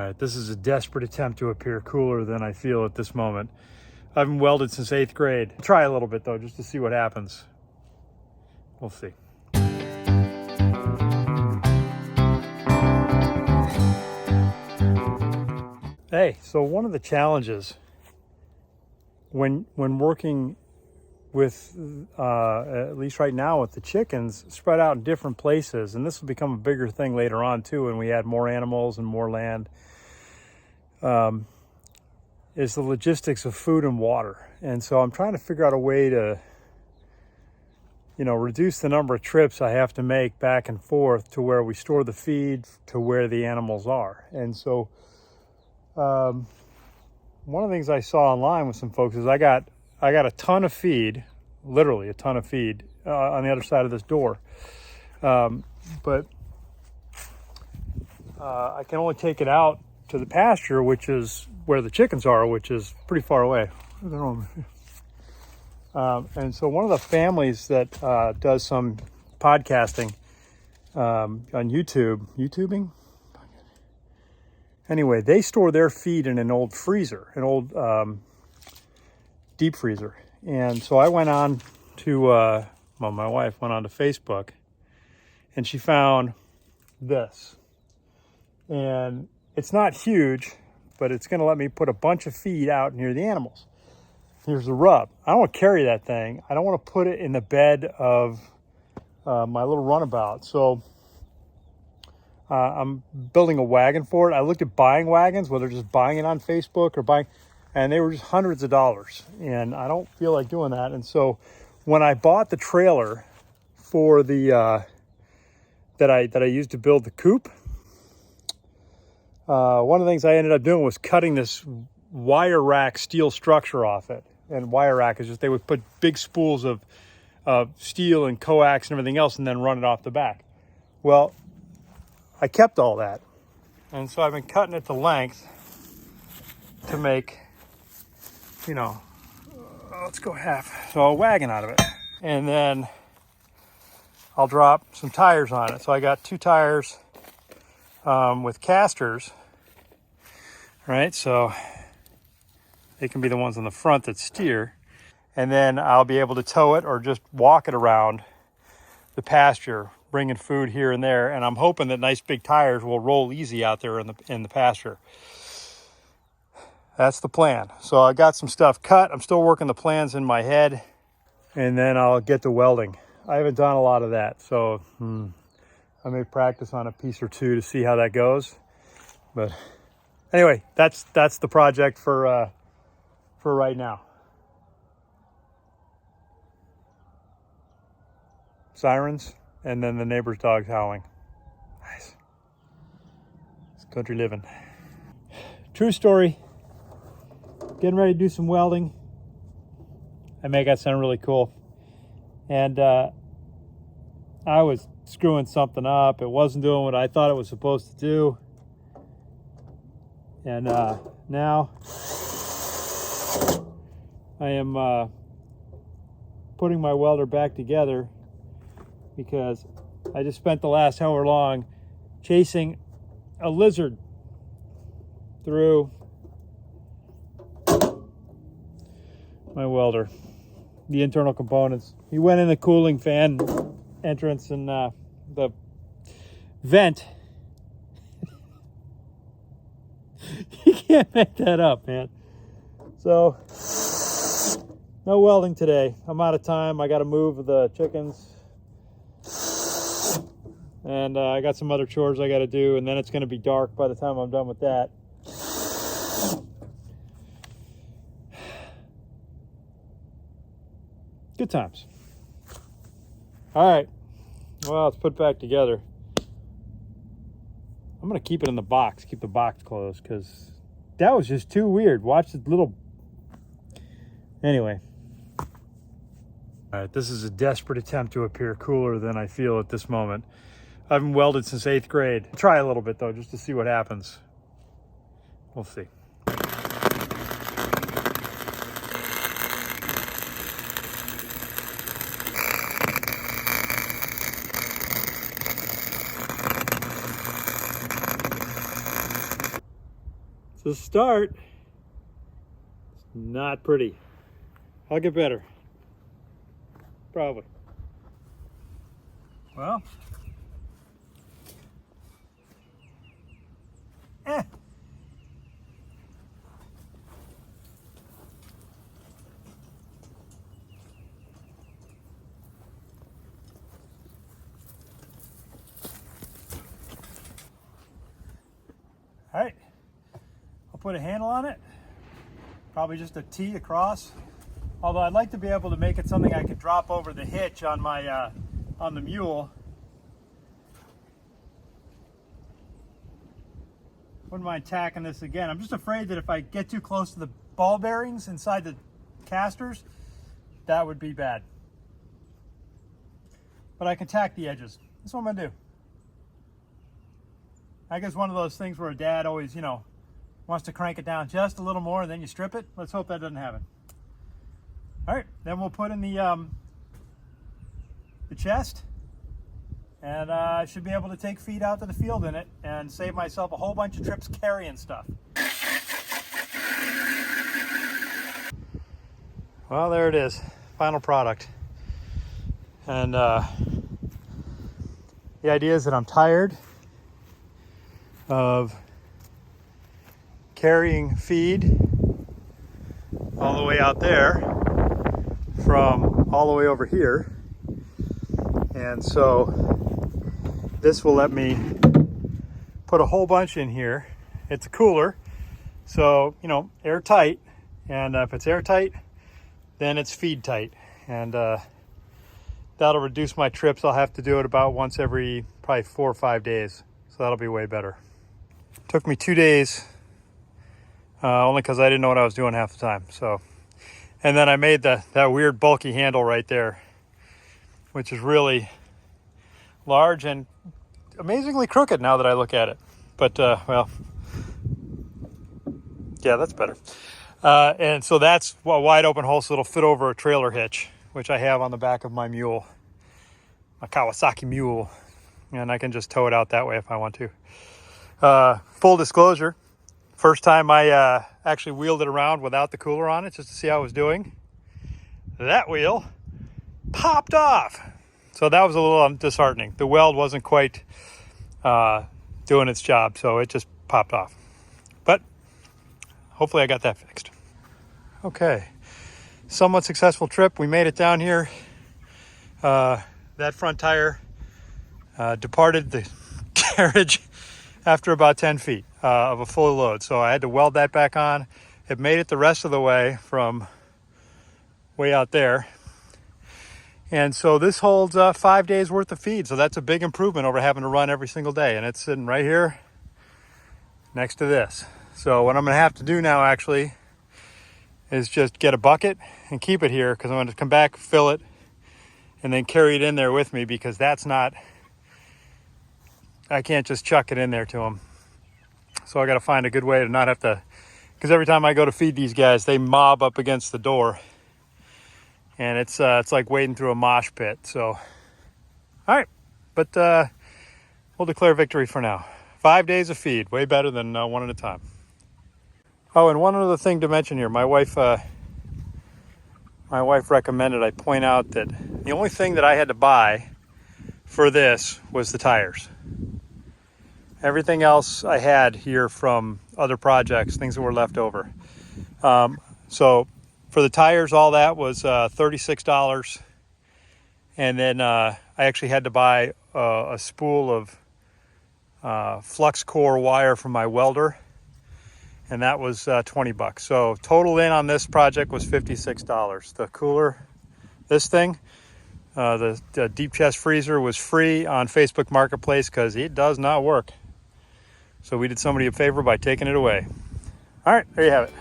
All right, this is a desperate attempt to appear cooler than I feel at this moment. I haven't welded since 8th grade. I'll try a little bit though, just to see what happens. We'll see. Hey, so one of the challenges when working with, at least right now with the chickens, spread out in different places, and this will become a bigger thing later on too, when we add more animals and more land, is the logistics of food and water. And so I'm trying to figure out a way to, reduce the number of trips I have to make back and forth to where we store the feed to where the animals are. And so one of the things I saw online with some folks is I got a ton of feed, literally a ton of feed on the other side of this door. But I can only take it out to the pasture, which is where the chickens are, which is pretty far away. And so one of the families that does some podcasting on YouTubing. Anyway, they store their feed in an old freezer, an old deep freezer. And so I went on to, my wife went on to Facebook, and she found this. And it's not huge, but it's going to let me put a bunch of feed out near the animals. Here's the rub. I don't want to carry that thing. I don't want to put it in the bed of my little runabout. So I'm building a wagon for it. I looked at buying wagons, whether just buying it on Facebook or buying, and they were just hundreds of dollars. And I don't feel like doing that. And so when I bought the trailer for the that I used to build the coop, one of the things I ended up doing was cutting this wire rack steel structure off it. And wire rack is just, they would put big spools of steel and coax and everything else and then run it off the back. Well, I kept all that. And so I've been cutting it to length to make, let's go half. So a wagon out of it. And then I'll drop some tires on it. So I got 2 tires with casters, right? So they can be the ones on the front that steer. And then I'll be able to tow it or just walk it around the pasture, bringing food here and there. And I'm hoping that nice big tires will roll easy out there in the pasture. That's the plan. So I got some stuff cut. I'm still working the plans in my head. And then I'll get to welding. I haven't done a lot of that. So I may practice on a piece or two to see how that goes. But anyway, that's the project for right now. Sirens, and then the neighbor's dog's howling. Nice. It's country living. True story. Getting ready to do some welding. I make that sound really cool. And I was screwing something up. It wasn't doing what I thought it was supposed to do. And now I am putting my welder back together because I just spent the last hour long chasing a lizard through my welder, the internal components. He went in the cooling fan entrance and the vent. You can't make that up, man. So no welding today. I'm out of time. I got to move the chickens. And I got some other chores I got to do, and then it's going to be dark by the time I'm done with that. Good times. All right. Well, let's put it back together. I'm going to keep it in the box, keep the box closed, because that was just too weird. Watch the little... Anyway. All right, this is a desperate attempt to appear cooler than I feel at this moment. I haven't welded since 8th grade. I'll try a little bit though, just to see what happens. We'll see. It's a start. It's not pretty. I'll get better. Probably. Well. All right, I'll put a handle on it, probably just a T across, although I'd like to be able to make it something I could drop over the hitch on my on the mule. Wouldn't mind tacking this again. I'm just afraid that if I get too close to the ball bearings inside the casters, that would be bad. But I can tack the edges. That's what I'm gonna do. I guess one of those things where a dad always, you know, wants to crank it down just a little more and then you strip it. Let's hope that doesn't happen. All right, then we'll put in the chest, and I should be able to take feed out to the field in it and save myself a whole bunch of trips carrying stuff. Well, there it is, final product. And the idea is that I'm tired of carrying feed all the way out there from all the way over here, and so this will let me put a whole bunch in here. It's a cooler, so you know, airtight, and if it's airtight then it's feed tight, and that'll reduce my trips. I'll have to do it about once every probably 4 or 5 days, so that'll be way better. Took me 2 days, only because I didn't know what I was doing half the time. So, and then I made that weird bulky handle right there, which is really large and amazingly crooked now that I look at it. But well, yeah, that's better. And so that's a wide open hole, so it'll fit over a trailer hitch, which I have on the back of my mule, my Kawasaki mule, and I can just tow it out that way if I want to. Full disclosure, first time I actually wheeled it around without the cooler on it just to see how it was doing, that wheel popped off. So that was a little disheartening. The weld wasn't quite doing its job, so it just popped off. But hopefully I got that fixed. Okay, somewhat successful trip. We made it down here. That front tire departed the carriage after about 10 feet of a full load. So I had to weld that back on. It made it the rest of the way from way out there. And so this holds 5 days worth of feed. So that's a big improvement over having to run every single day. And it's sitting right here next to this. So what I'm gonna have to do now actually is just get a bucket and keep it here, because I'm gonna come back, fill it, and then carry it in there with me, because that's not, I can't just chuck it in there to them. So I got to find a good way to not have to, because every time I go to feed these guys, they mob up against the door, and it's like wading through a mosh pit. So, all right, but we'll declare victory for now. 5 days of feed, way better than one at a time. Oh, and one other thing to mention here, my wife recommended I point out that the only thing that I had to buy for this was the tires. Everything else I had here from other projects, things that were left over. So for the tires, all that was $36. And then I actually had to buy a spool of flux core wire from my welder, and that was 20 bucks. So total in on this project was $56. The cooler, this thing, the deep chest freezer was free on Facebook Marketplace because it does not work. So we did somebody a favor by taking it away. All right, there you have it.